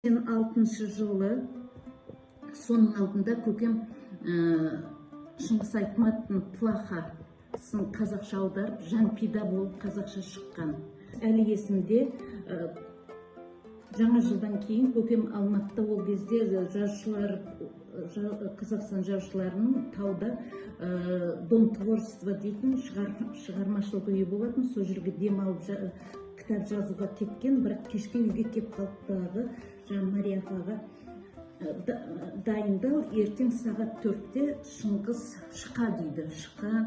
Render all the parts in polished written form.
2006 жылы соның алдында көкем Шыңғыс Айтматовтың плахасын қазақша аударып, Жанпида болып қазақша шыққан. Әлі есімде, жаңа жылдан кейін көкем Алматыда ол кезде Қазақстан жазушыларының тауда Дом творчества дейтін шығармашылық үйі болатын. Сол жерге демалып кітап жазуға кеткен, бірақ кешке үйге кеп қалыптағы Мария апаға дайындал, ертең сағат 4-те Шыңғыс шықа дейді. Шықа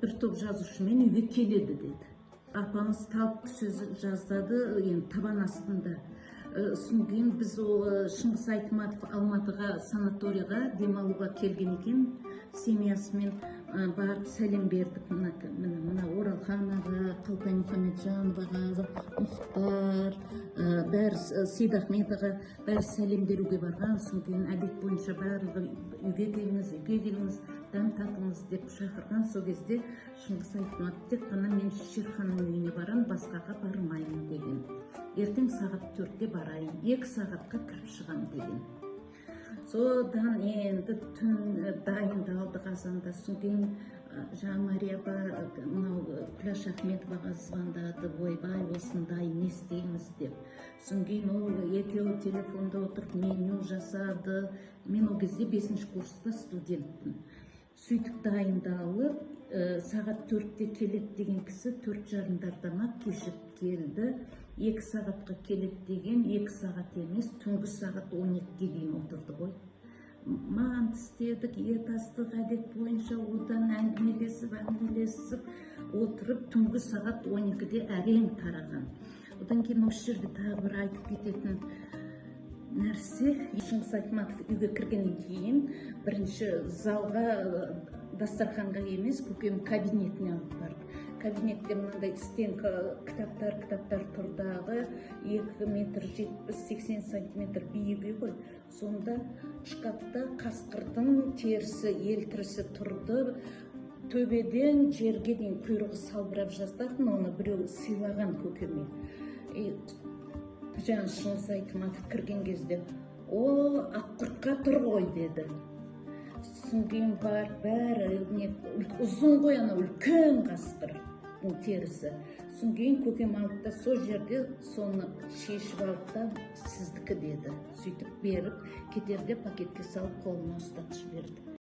бір топ жазушымен үйге келеді деді. Апамыз талып сөз жаздады, табан астында. Содан кейін біз Шыңғыс Айтматов Алматыға санаторияға демалуға келген екен, семьясымен барып сәлем бердік. Мына Оралхан аға, Қалтай Мұхамеджановаға, Мұхтар, Сейдахмет аға, бәрі сәлем беруге барған. Содан кейін әдет бойынша барлығы үйге келіңіз, дәм татыңыз деп шақырған. Сол кезде Шыңғыс Айтматов тек қана мен Шерханның үйіне барам, басқаға бармаймын деген. Ертең сағат 4-те барайын, 2 сағатқа кіріп шығам деген. Содан енді түн дайындалды қазанда. Содан кейін Мария апа Күләш Ахметоваға звондады, ойбай, осындай не істейміз деп. Содан кейін ол екеуі телефонда отырып меню жасады. Мен ол кезде 5-ші курста студентпін. Сөйтіп дайындалып, сағат 4-те келеді деген кісі 4:30-ма кешіп келді. 2 сағатқа келеді деген 2 сағат емес, түнгі сағат 12-ге дейін отырды ғой. Мант істедік, ет астық әдет бойынша, одан әңгімелесіп отырып, түнгі сағат 12-де әрең тараған. Одан кейін осы жерде тағы бір айтып кететін нәрсе, Шыңғыс Айтматов үйге кіргеннен кейін бірінші залға, дастарханға емес, көкем кабинетіне алып барды. Кабинетте мынандай стенка кітаптар тұрдағы, 2 метр 70-80 сантиметр биігі ғой. Сонда шкафта қасқырдың терісі, елтірісі тұрды. Төбеден жерге дейін құйрығы салбырап жататын, оны біреу сыйлаған көкеме. Жаңа Шыңғыс Айтматов кірген кезде, "О, аққұртқа тұр ғой" деді. Содан кейін бар, бәрі ұзын ғой, ана үлкен қасқырдың терісі. Содан кейін көкем алды да сол жерде соны шешіп алды да "Сіздікі" деді. Сөйтіп беріп, кетерде пакетке салып қолына ұстатып жіберді.